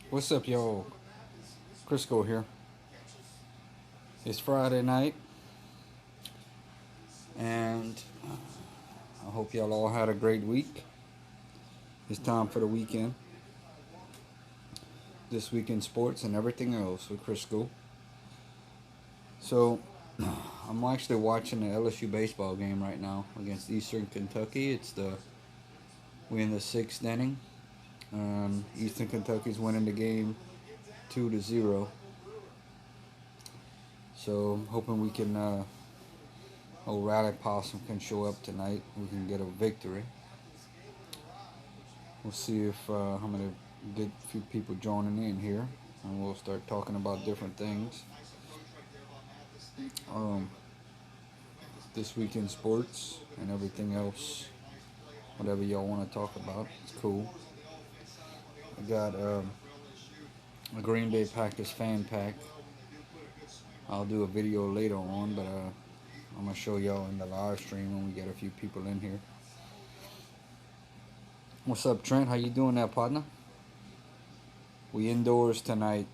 What's up, y'all? Crisco here. It's Friday night, and I hope y'all all had a great week. It's time for the weekend. This week in sports and everything else with Crisco. So, I'm actually watching the LSU baseball game right now against Eastern Kentucky. We're in the sixth inning. Eastern Kentucky's winning the game 2-0. So, I'm hoping we can. Old Rally Possum can show up tonight. We can get a victory. We'll see if I'm gonna get a few people joining in here, and we'll start talking about different things. Um, this week in sports and everything else, whatever y'all want to talk about, it's cool. I got a Green Bay Packers fan pack. I'll do a video later on, but I'm gonna show y'all in the live stream when we get a few people in here. What's up, Trent? How you doing, there, partner? We indoors tonight.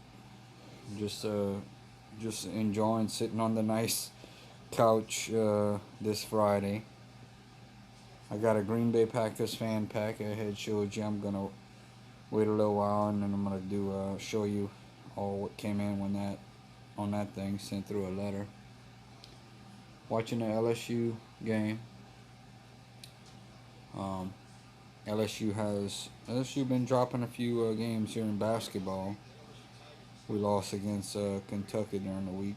Just uh, just enjoying sitting on the nice couch this Friday. I got a Green Bay Packers fan pack. I had showed you. I'm gonna wait a little while and then I'm gonna do show you all what came in when that on that thing sent through a letter. Watching the LSU game. Um, LSU been dropping a few games here in basketball. We lost against Kentucky during the week.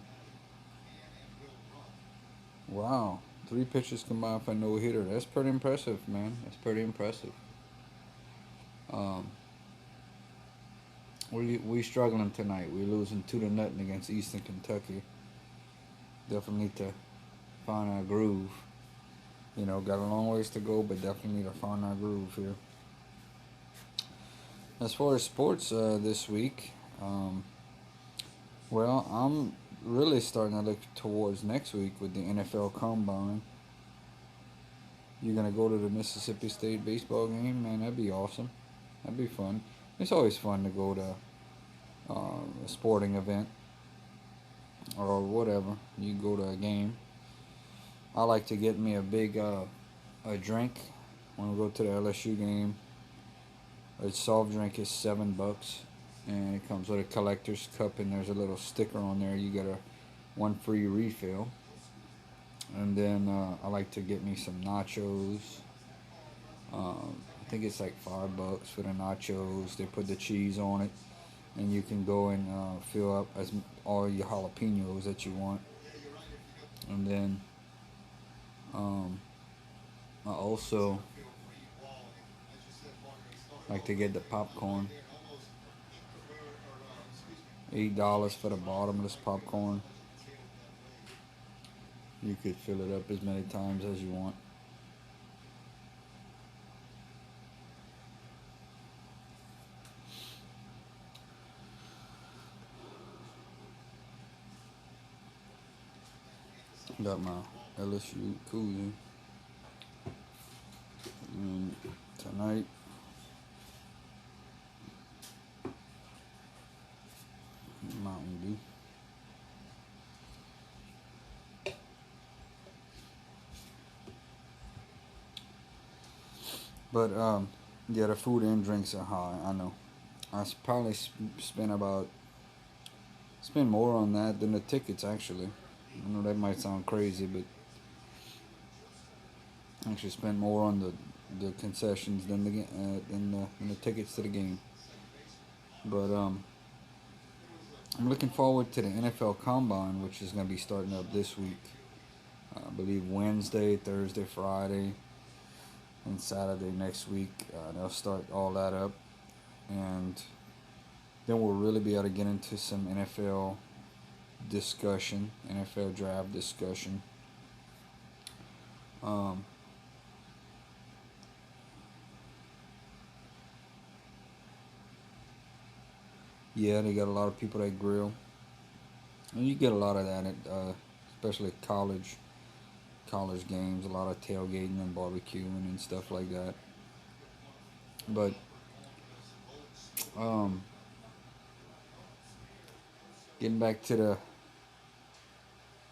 Wow, 3 pitchers combined for no hitter. That's pretty impressive, man. That's pretty impressive. Um, we struggling tonight. We're losing 2-0 against Eastern Kentucky. Definitely need to find our groove. Got a long ways to go, but definitely need to find our groove here. As far as sports this week, well, I'm really starting to look towards next week with the NFL Combine. You're gonna go to the Mississippi State baseball game, man. That'd be awesome. That'd be fun. It's always fun to go to a sporting event or whatever. You go to a game. I like to get me a big a drink when we go to the LSU game. A soft drink is $7, and it comes with a collector's cup, and there's a little sticker on there. You get a one free refill. And then I like to get me some nachos. I think it's like $5 for the nachos. They put the cheese on it, and you can go and fill up as all your jalapenos that you want. And then I also like to get the popcorn. $8 for the bottomless popcorn. You could fill it up as many times as you want. Got my LSU koozie. And tonight, Mountain Dew. But yeah, the food and drinks are high. I know. Probably spend more on that than the tickets. Actually, I know that might sound crazy, but I actually spent more on the concessions than the tickets to the game. But I'm looking forward to the NFL Combine, which is going to be starting up this week. I believe Wednesday, Thursday, Friday, and Saturday next week. They'll start all that up, and then we'll really be able to get into some NFL discussion, NFL draft discussion. Um, yeah, they got a lot of people that grill, and you get a lot of that, especially college games. A lot of tailgating and barbecuing and stuff like that. But um, getting back to the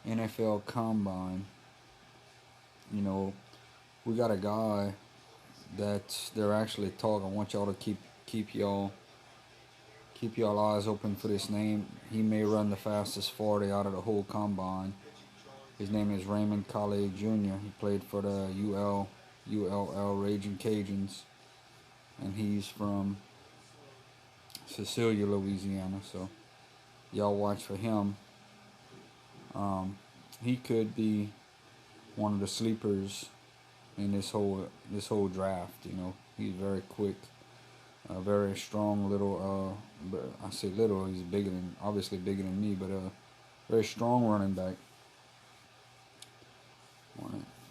NFL Combine, you know, we got a guy that they're actually talking. I want y'all to keep y'all eyes open for this name. He may run the fastest 40 out of the whole combine. His name is Raymond Kale Jr. He played for the ULL Raging Cajuns, and he's from Cecilia, Louisiana. So y'all watch for him. He could be one of the sleepers in this whole draft. You know, he's very quick, very strong little. I say little. He's obviously bigger than me, but very strong running back.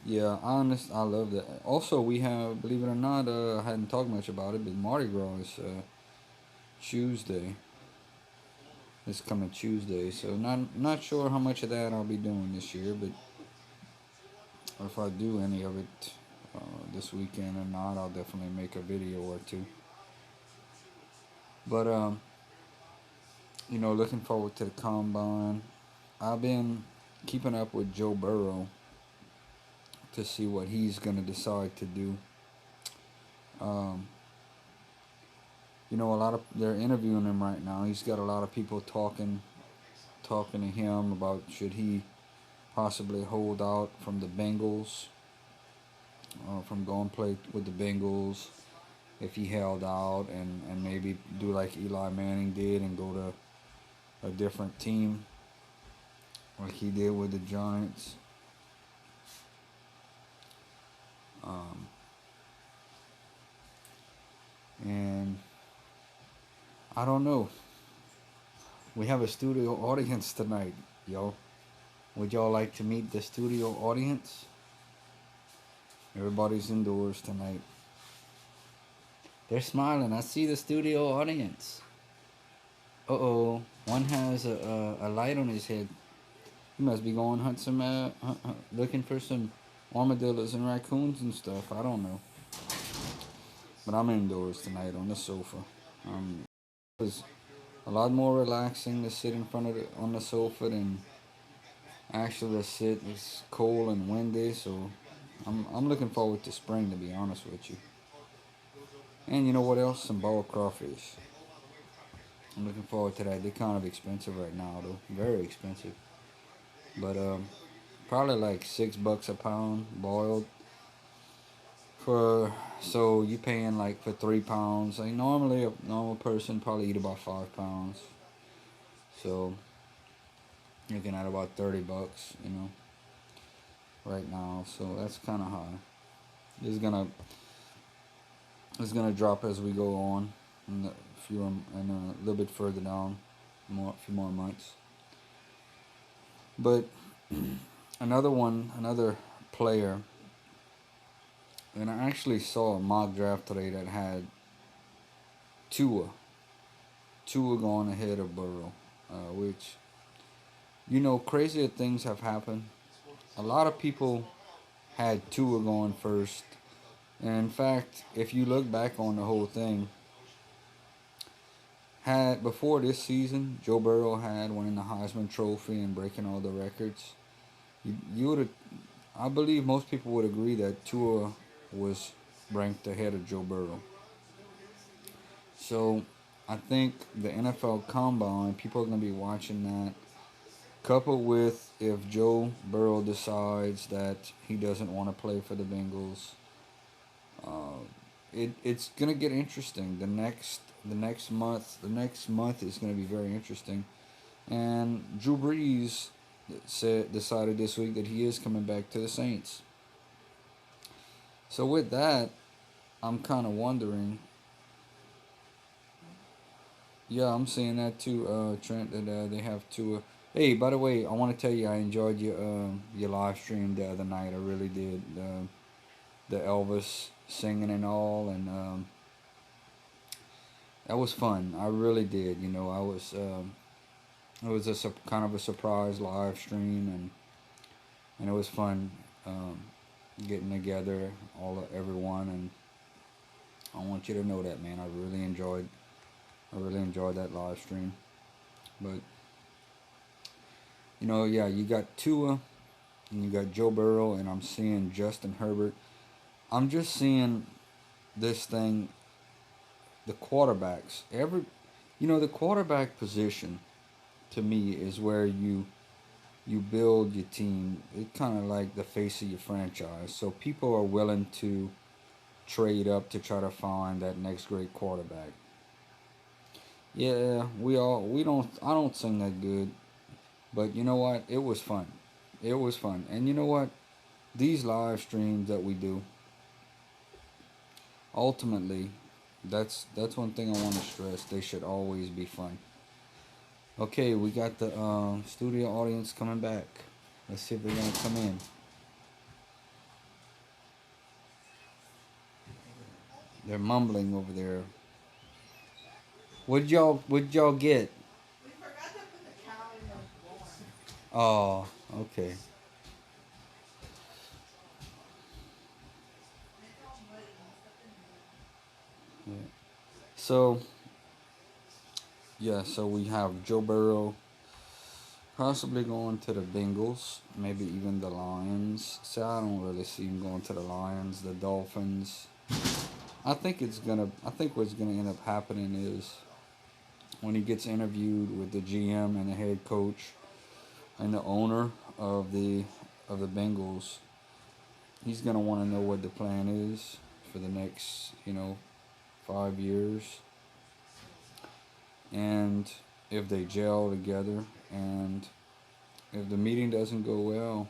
Yeah, I love that. Also, we have, believe it or not, I hadn't talked much about it, but Mardi Gras is Tuesday. This coming Tuesday, so not sure how much of that I'll be doing this year, but if I do any of it this weekend or not, I'll definitely make a video or two. But you know, looking forward to the combine. I've been keeping up with Joe Burrow to see what he's gonna decide to do. Um, you know, they're interviewing him right now. He's got a lot of people talking to him about should he possibly hold out from the Bengals, from going play with the Bengals, if he held out and maybe do like Eli Manning did and go to a different team like he did with the Giants. And I don't know. We have a studio audience tonight, yo. Would y'all like to meet the studio audience? Everybody's indoors tonight. They're smiling. I see the studio audience. Uh-oh. One has a light on his head. He must be going looking for some armadillos and raccoons and stuff. I don't know. But I'm indoors tonight on the sofa. It was a lot more relaxing to sit in front of on the sofa than actually to sit. It's cold and windy, so I'm looking forward to spring, to be honest with you. And you know what else? Some boiled crawfish. I'm looking forward to that. They're kind of expensive right now, though. Very expensive. But probably like $6 a pound boiled. So you paying like for 3 pounds. Like normally a normal person probably eat about 5 pounds. So you're looking at about $30, you know, right now. So that's kind of high. It's gonna drop as we go on, and a little bit further down, a few more months. But another player, and I actually saw a mock draft today that had Tua going ahead of Burrow, which, you know, crazier things have happened. A lot of people had Tua going first. And in fact, if you look back on the whole thing, before this season, Joe Burrow had winning the Heisman Trophy and breaking all the records. You would, I believe most people would agree that Tua was ranked ahead of Joe Burrow. So I think the NFL Combine, people are going to be watching that. Coupled with if Joe Burrow decides that he doesn't want to play for the Bengals, it's gonna get interesting. The next month is gonna be very interesting. And Drew Brees decided this week that he is coming back to the Saints. So with that, I'm kind of wondering. Yeah, I'm seeing that too, Trent. That they have to. Hey, by the way, I want to tell you I enjoyed your live stream the other night. I really did. The Elvis singing and all, and that was fun. I really did. You know, it was kind of a surprise live stream, and it was fun getting together everyone, and I want you to know that, man. I really enjoyed that live stream. But Yeah, you got Tua and you got Joe Burrow, and I'm seeing Justin Herbert. I'm just seeing this thing, the quarterbacks. The quarterback position to me is where you build your team. It's kind of like the face of your franchise. So people are willing to trade up to try to find that next great quarterback. Yeah, we don't I don't sing that good, but you know what? It was fun. It was fun. And you know what? These live streams that we do, ultimately, that's one thing I want to stress. They should always be fun. Okay, we got the studio audience coming back. Let's see if they're gonna come in. They're mumbling over there. What y'all get? Oh, okay. Yeah. So so we have Joe Burrow possibly going to the Bengals, maybe even the Lions. So I don't really see him going to the Lions, the Dolphins. I think what's gonna end up happening is when he gets interviewed with the GM and the head coach and the owner of the Bengals, he's gonna want to know what the plan is for the next 5 years, and if they gel together, and if the meeting doesn't go well,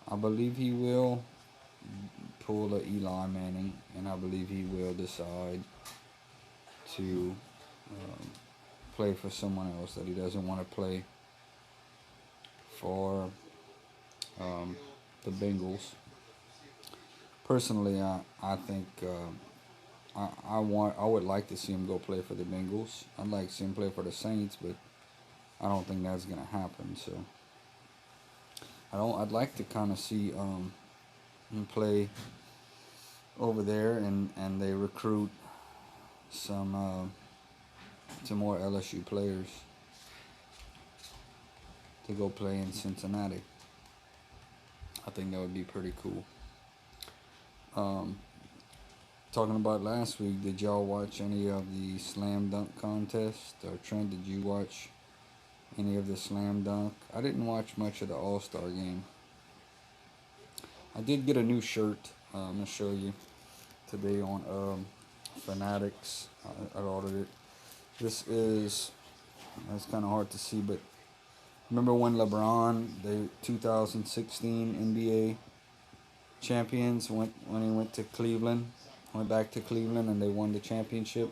I believe he will pull a Eli Manning, and I believe he will decide to um, play for someone else that he doesn't want to play for um, the Bengals. Personally, I think I would like to see him go play for the Bengals. I'd like to see him play for the Saints, but I don't think that's gonna happen. So I'd like to kind of see him play over there, and they recruit some more LSU players to go play in Cincinnati. I think that would be pretty cool. Um, Talking about last week, did y'all watch any of the slam dunk contest? Or Trent, did you watch any of the slam dunk? I didn't watch much of the All Star game. I did get a new shirt. I'm gonna show you today on Fanatics. I ordered it. This is it's kind of hard to see, but remember when LeBron, the 2016 NBA champions, when he went back to Cleveland, and they won the championship.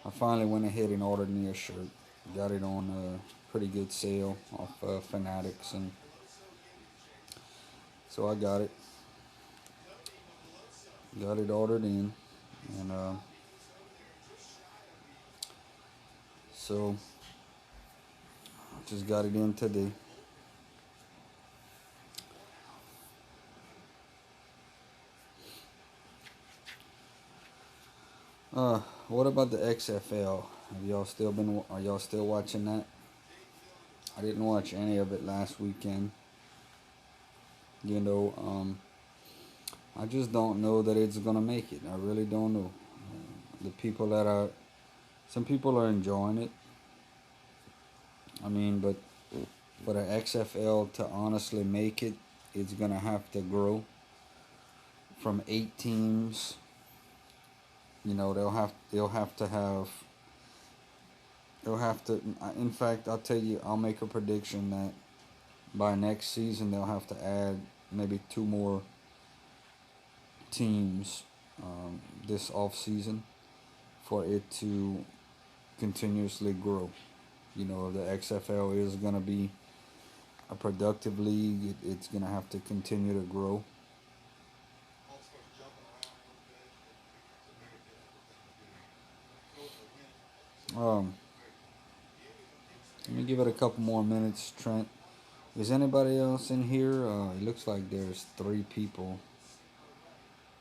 I finally went ahead and ordered me a shirt. Got it on a pretty good sale off Fanatics, and so I got it ordered in, and so just got it in today. What about the XFL? Are y'all still watching that? I didn't watch any of it last weekend. You know, I just don't know that it's gonna make it. I really don't know. The people that are, some people are enjoying it. I mean, but for the XFL to honestly make it, it's gonna have to grow from 8 teams. They'll have to. In fact, I'll tell you, I'll make a prediction that by next season they'll have to add maybe 2 more teams this off season for it to continuously grow. If the XFL is going to be a productive league, it's going to have to continue to grow. Um, Let me give it a couple more minutes, Trent. Is anybody else in here? It looks like there's 3 people,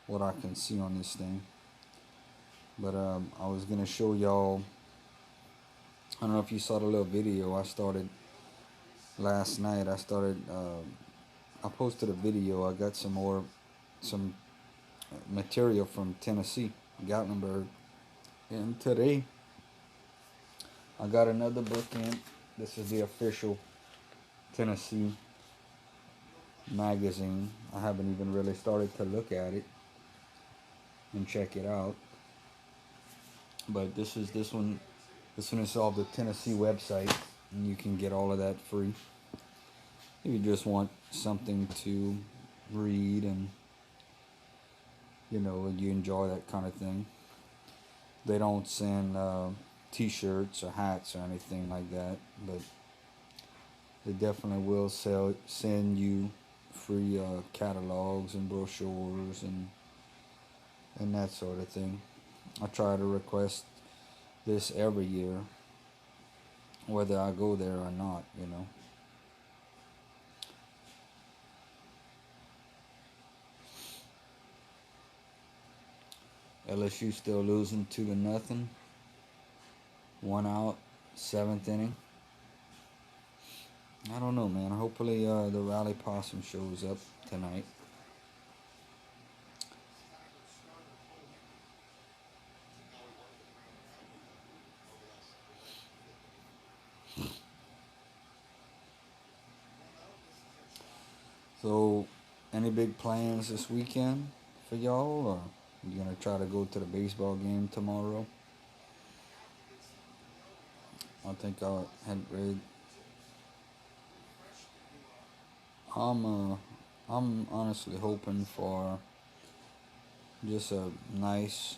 what I can see on this thing. But I was going to show y'all, I don't know if you saw the little video I started last night I started. I posted a video. I got some material from Tennessee, Gatlinburg, and today I got another book in. This is the official Tennessee magazine. I haven't even really started to look at it and check it out. But this one. This one is off the Tennessee website, and you can get all of that free. If you just want something to read and you enjoy that kind of thing. They don't send T-shirts or hats or anything like that, but they definitely will send you free catalogs and brochures and that sort of thing. I try to request this every year, whether I go there or not. LSU still losing 2-0. 1 out, 7th inning. I don't know, man. Hopefully the Rally Possum shows up tonight. So, any big plans this weekend for y'all, or you gonna try to go to the baseball game tomorrow? I think I had read. I'm uh, I'm honestly hoping for just a nice,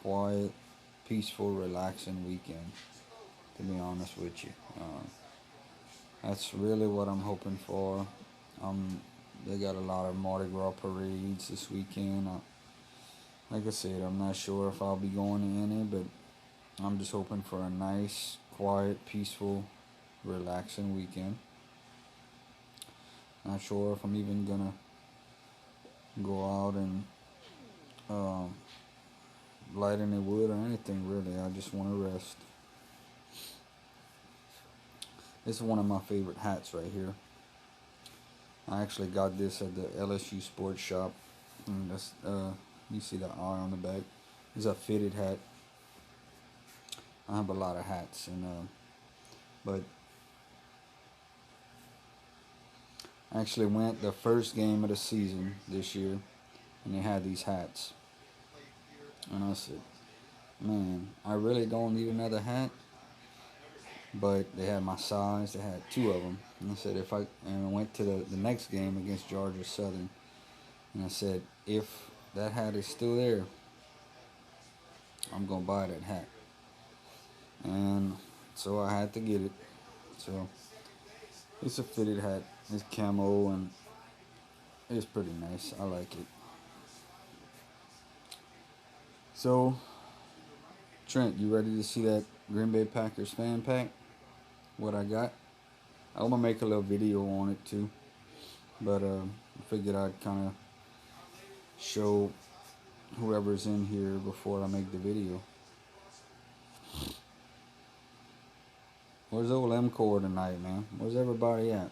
quiet, peaceful, relaxing weekend. To be honest with you, that's really what I'm hoping for. They got a lot of Mardi Gras parades this weekend. Like I said, I'm not sure if I'll be going to any, but I'm just hoping for a nice, quiet, peaceful, relaxing weekend. Not sure if I'm even gonna go out and um, light any wood or anything really. I just want to rest. This is one of my favorite hats right here. I actually got this at the LSU Sports Shop. And that's, you see the R on the back. It's a fitted hat. I have a lot of hats, but I actually went the first game of the season this year, and they had these hats. And I said, man, I really don't need another hat. But they had my size. They had two of them. And I said, and I went to the next game against Georgia Southern. And I said, if that hat is still there, I'm going to buy that hat. And so I had to get it. So it's a fitted hat. It's camo and it's pretty nice. I like it. So, Trent, you ready to see that Green Bay Packers fan pack? What I got? I'm going to make a little video on it too. But I figured I'd kind of show whoever's in here before I make the video. Where's old M-Core tonight, man? Where's everybody at?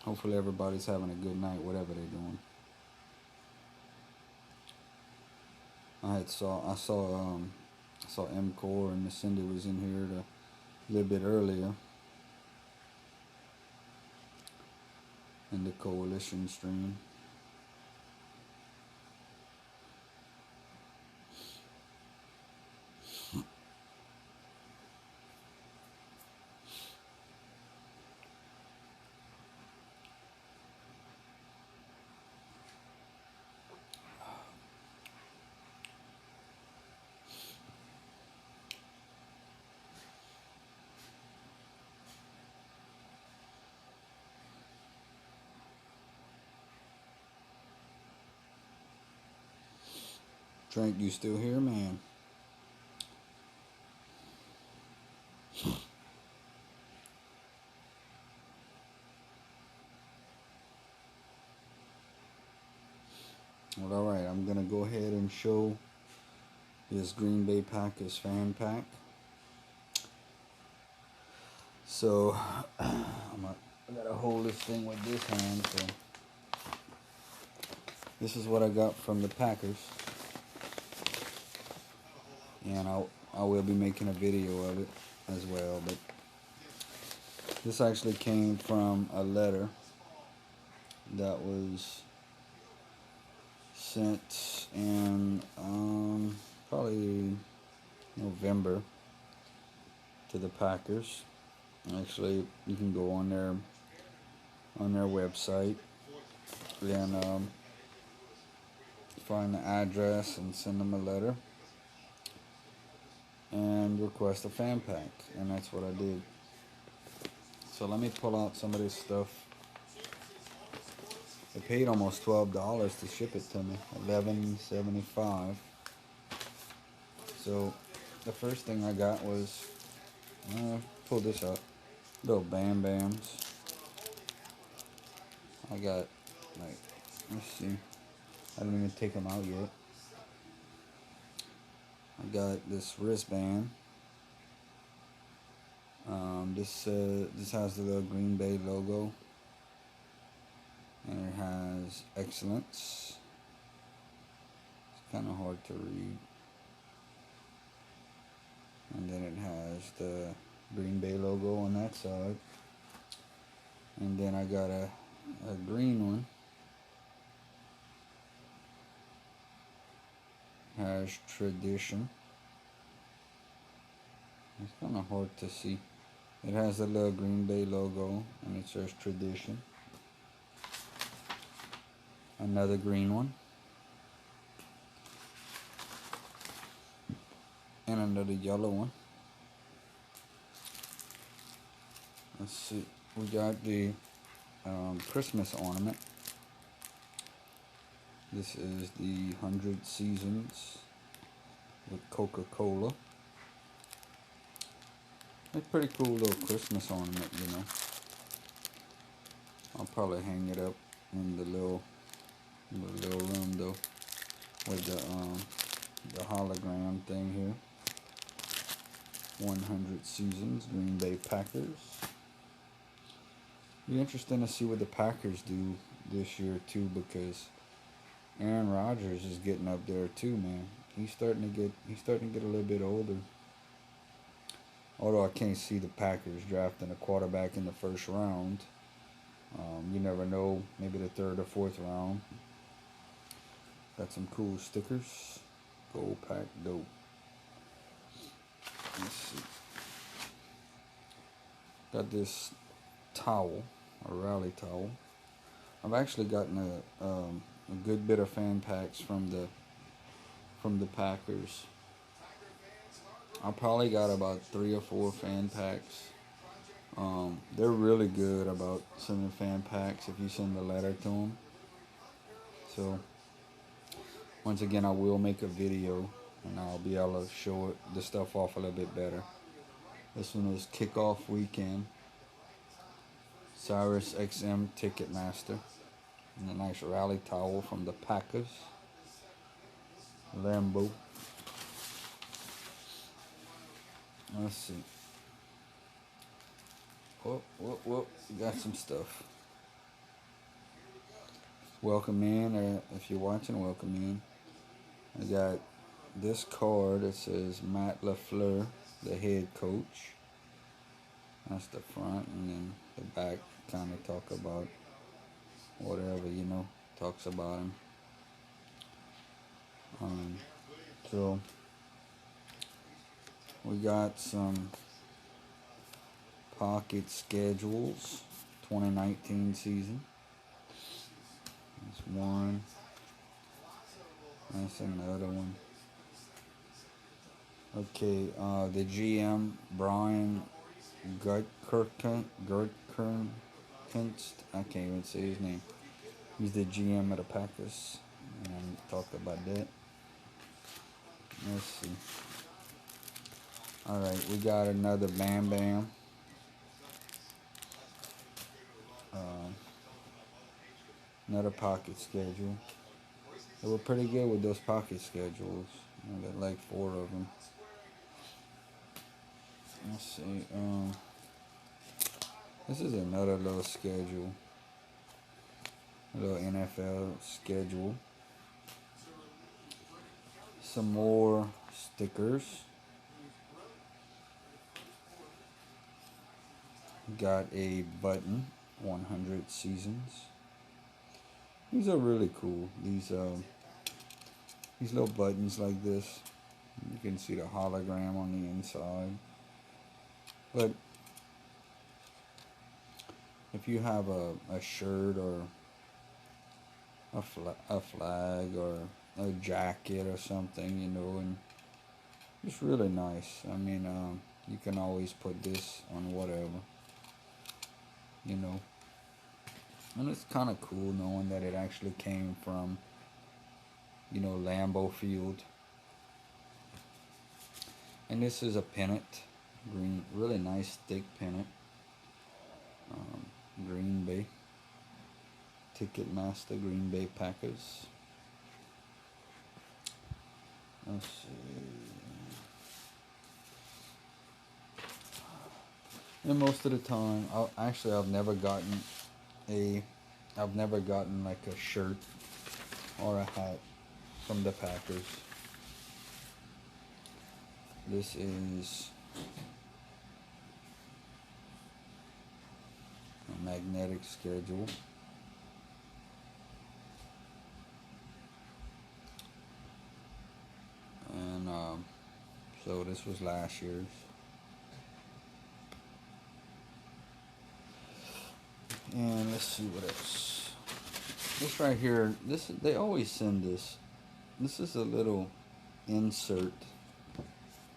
Hopefully everybody's having a good night, whatever they're doing. I saw M-Core and Miss Cindy was in here a little bit earlier in the coalition stream. Trent, you still here, man? Well, alright, I'm going to go ahead and show this Green Bay Packers fan pack. So So I gotta hold this thing with this hand. So this is what I got from the Packers, and I will be making a video of it as well. But this actually came from a letter that was sent in probably November to the Packers. Actually, you can go on their website and find the address and send them a letter and request a fan pack, and that's what I did. So let me pull out some of this stuff. They paid almost $12 to ship it to me, $11.75. So the first thing I got was, pull this out, little Bam Bams. I got, like, let's see, I didn't even take them out yet. I got this wristband. This has the little Green Bay logo, and it has excellence. It's kind of hard to read. And then it has the Green Bay logo on that side. And then I got a green one. Has tradition. It's kind of hard to see. It has the little Green Bay logo, and it says tradition. Another green one. And another yellow one. Let's see. We got the Christmas ornament. This is the 100 Seasons with Coca-Cola. It's a pretty cool little Christmas ornament, you know. I'll probably hang it up in the little room though, with the hologram thing here. 100 Seasons, Green Bay Packers. Be interesting to see what the Packers do this year too, because Aaron Rodgers is getting up there too, man. He's starting to get a little bit older. Although I can't see the Packers drafting a quarterback in the first round. You never know, maybe the third or fourth round. Got some cool stickers. Go Pack, go. Let's see. Got this towel, a rally towel. I've actually gotten a good bit of fan packs from the Packers. I probably got about 3 or 4 fan packs. They're really good about sending fan packs if you send a letter to them. So once again, I will make a video and I'll be able to show the stuff off a little bit better. This one was kickoff weekend. Cyrus XM Ticketmaster. And a nice rally towel from the Packers. Lambo. Let's see. Whoa, got some stuff. Welcome in, or if you're watching, welcome in. I got this card that says Matt LaFleur, the head coach. That's the front, and then the back kind of talk about whatever, you know, talks about him. So we got some pocket schedules, 2019 season. That's one. That's another one. Okay, the GM, Brian Gutkerkunst, I can't even say his name. He's the GM of the Packers, and talked about that. Let's see. Alright, we got another Bam Bam. Another pocket schedule. They were pretty good with those pocket schedules. I got like 4 of them. Let's see. This is another little schedule. A little NFL schedule. Some more stickers. Got a button, 100 seasons. These are really cool. These little buttons like this. You can see the hologram on the inside. But if you have a shirt or a flag or a jacket or something, you know, and it's really nice. I mean, you can always put this on whatever, you know. And it's kind of cool knowing that it actually came from, you know, Lambeau Field. And this is a pennant, green, really nice thick pennant. Green Bay, Ticketmaster, Green Bay Packers. Let's see. And most of the time, I've never gotten like a shirt or a hat from the Packers. This is a magnetic schedule. And so this was last year's. And let's see what else. This right here, they always send this. This is a little insert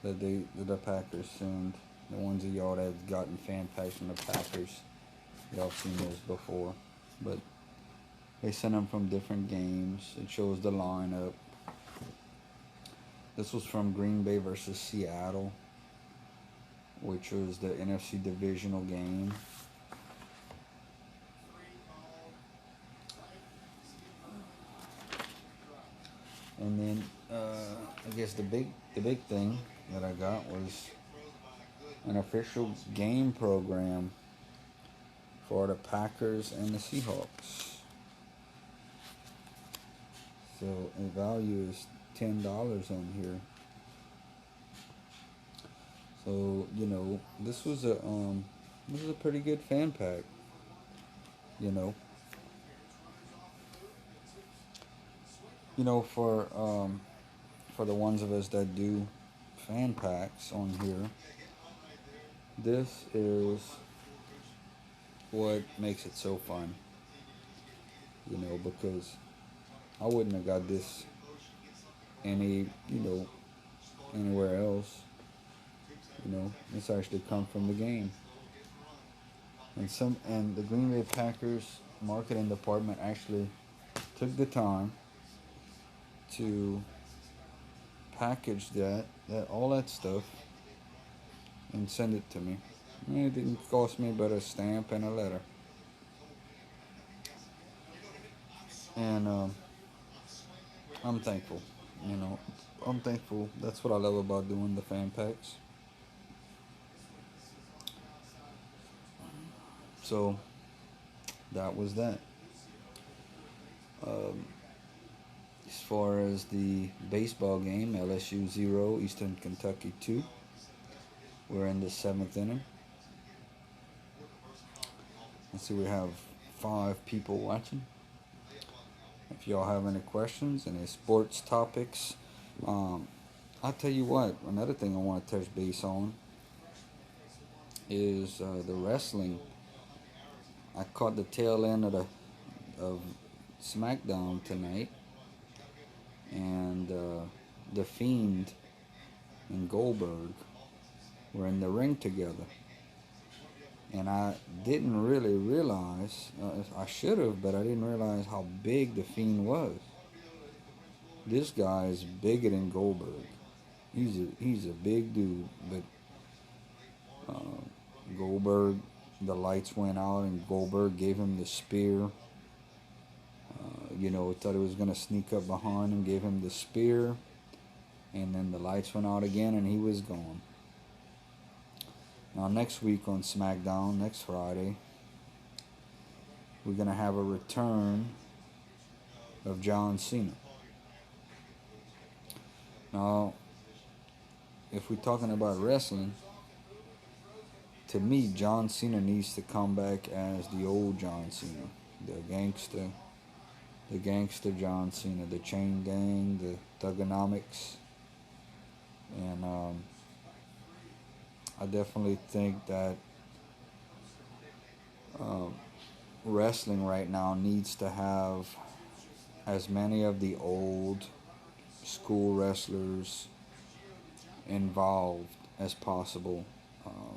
that the Packers send. The ones of y'all that have gotten fan packs from the Packers, y'all seen this before. But they send them from different games. It shows the lineup. This was from Green Bay versus Seattle, which was the NFC divisional game. And then I guess the big thing that I got was an official game program for the Packers and the Seahawks. So the value is $10 on here. So you know this was a pretty good fan pack. You know. For the ones of us that do fan packs on here, this is what makes it so fun. You know, because I wouldn't have got this anywhere else. You know, it's actually come from the game. And the Green Bay Packers marketing department actually took the time to package all that stuff and send it to me. It didn't cost me but a stamp and a letter. And I'm thankful. You know, I'm thankful. That's what I love about doing the fan packs. So that was that. As far as the baseball game, LSU 0, Eastern Kentucky 2. We're in the 7th inning. Let's see, we have 5 people watching. If y'all have any questions, any sports topics, I'll tell you what, another thing I want to touch base on is the wrestling. I caught the tail end of SmackDown tonight, and The Fiend and Goldberg were in the ring together. And I didn't really realize, I should have, but I didn't realize how big The Fiend was. This guy is bigger than Goldberg. He's a big dude, but Goldberg, the lights went out and Goldberg gave him the spear. Thought he was going to sneak up behind him, gave him the spear, and then the lights went out again and he was gone. Now next week on SmackDown, next Friday, we're going to have a return of John Cena. Now, if we're talking about wrestling, to me, John Cena needs to come back as the old John Cena, the gangster John Cena, the chain gang, the thugonomics, and I definitely think that um, wrestling right now needs to have as many of the old school wrestlers involved as possible, uh,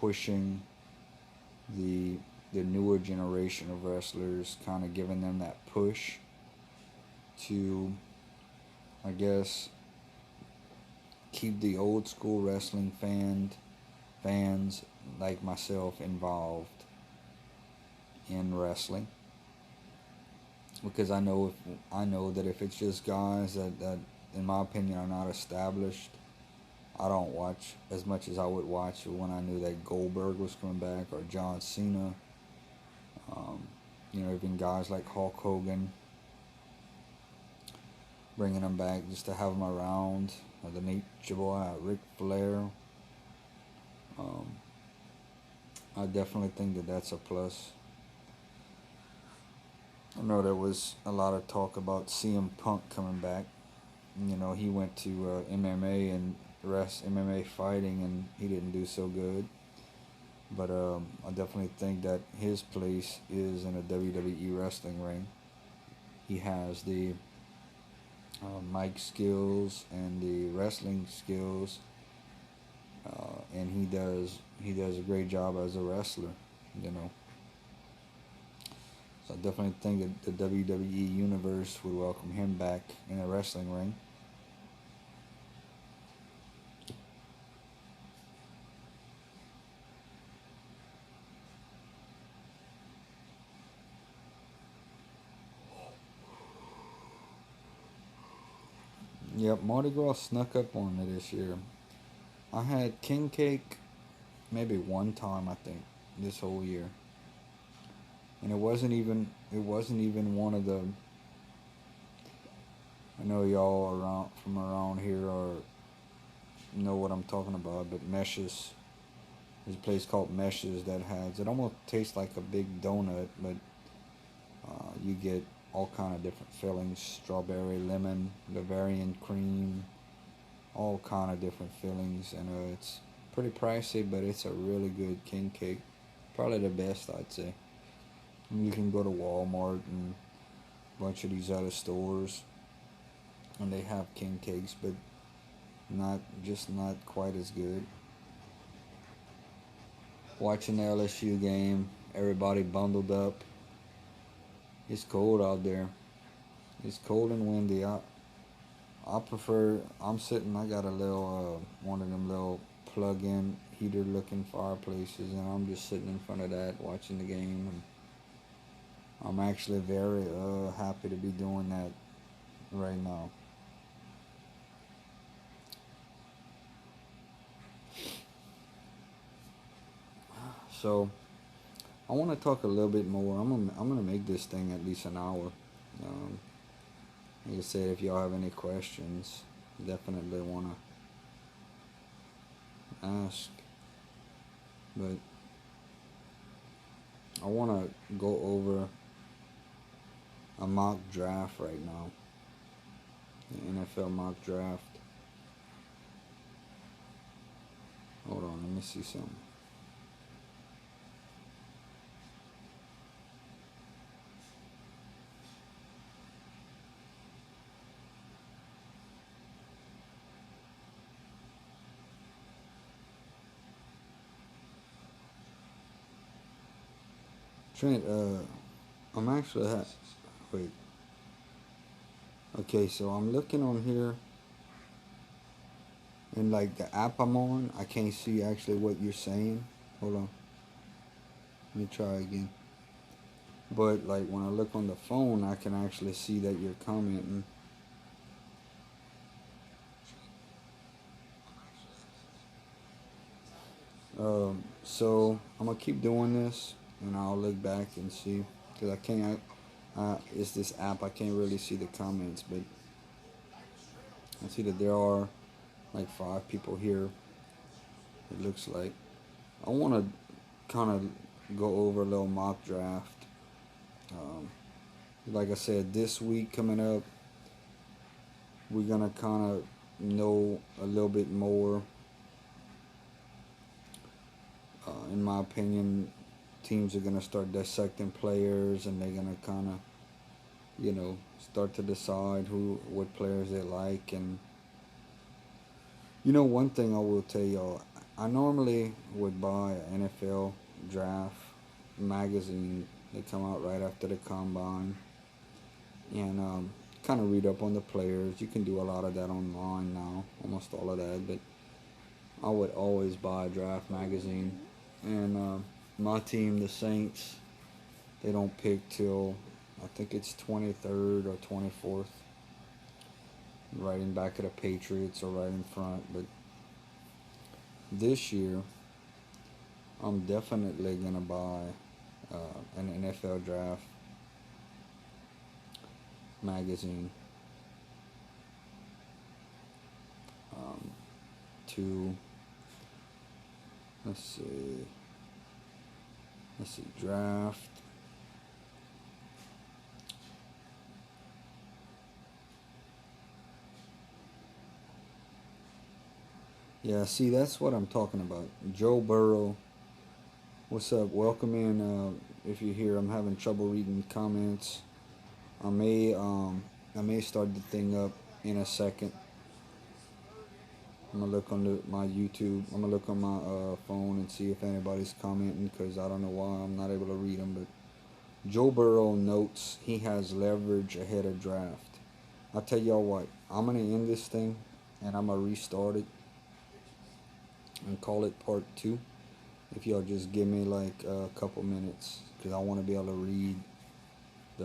pushing the the newer generation of wrestlers, kind of giving them that push to, I guess, keep the old school wrestling fans like myself involved in wrestling, because I know that if it's just guys that in my opinion are not established, I don't watch as much as I would watch when I knew that Goldberg was coming back, or John Cena. Um, even guys like Hulk Hogan, bringing them back just to have them around. The Nature Boy, Ric Flair. Um, I definitely think that that's a plus. I know there was a lot of talk about CM Punk coming back. He went to MMA and MMA fighting, and he didn't do so good. But I definitely think that his place is in a WWE wrestling ring. He has the mic skills and the wrestling skills, and he does a great job as a wrestler. You know, so I definitely think that the WWE universe would welcome him back in a wrestling ring. Yep, Mardi Gras snuck up on me this year. I had king cake maybe one time, I think, this whole year, and it wasn't even one of the. I know y'all around from around here or know what I'm talking about, but Meshes. There's a place called Meshes that has it almost tastes like a big donut, but you get all kind of different fillings: strawberry, lemon, Bavarian cream, all kind of different fillings, and it's pretty pricey, but it's a really good king cake. Probably the best, I'd say. And you can go to Walmart and a bunch of these other stores, and they have king cakes, but not quite as good. Watching the LSU game, everybody bundled up. It's cold out there. It's cold and windy. I prefer. I'm sitting. I got a little one of them little plug-in heater-looking fireplaces, and I'm just sitting in front of that watching the game. And I'm actually very happy to be doing that right now. So I want to talk a little bit more. I'm gonna make this thing at least an hour. Um, like I said, if y'all have any questions, definitely wanna ask. But I wanna go over a mock draft right now. The NFL mock draft. Hold on, let me see something. Trent, I'm actually wait. Okay, so I'm looking on here, and like the app I'm on, I can't see actually what you're saying. Hold on, let me try again. But like when I look on the phone, I can actually see that you're commenting. So I'm gonna keep doing this, and I'll look back and see, because I can't. It's this app. I can't really see the comments, but I see that there are like 5 people here. It looks like. I want to kind of go over a little mock draft. Um, like I said, this week coming up, we're gonna kind of know a little bit more. In my opinion, teams are gonna start dissecting players, and they're gonna kind of, start to decide what players they like. And one thing I will tell y'all, I normally would buy an NFL draft magazine. They come out right after the combine, and kind of read up on the players. You can do a lot of that online now, almost all of that. But I would always buy a draft magazine. And my team, the Saints, they don't pick till I think it's 23rd or 24th, right in back of the Patriots or right in front. But this year, I'm definitely gonna buy an NFL draft magazine um, to let's see, draft. Yeah, see, that's what I'm talking about. Joe Burrow. What's up? Welcome in. If you're here, I'm having trouble reading comments. I may start the thing up in a second. I'm gonna look on my YouTube. I'm gonna look on my phone and see if anybody's commenting, because I don't know why I'm not able to read them. But Joe Burrow notes he has leverage ahead of draft. I'll tell y'all what. I'm gonna end this thing, and I'm gonna restart it and call it part 2. If y'all just give me like a couple minutes, because I want to be able to read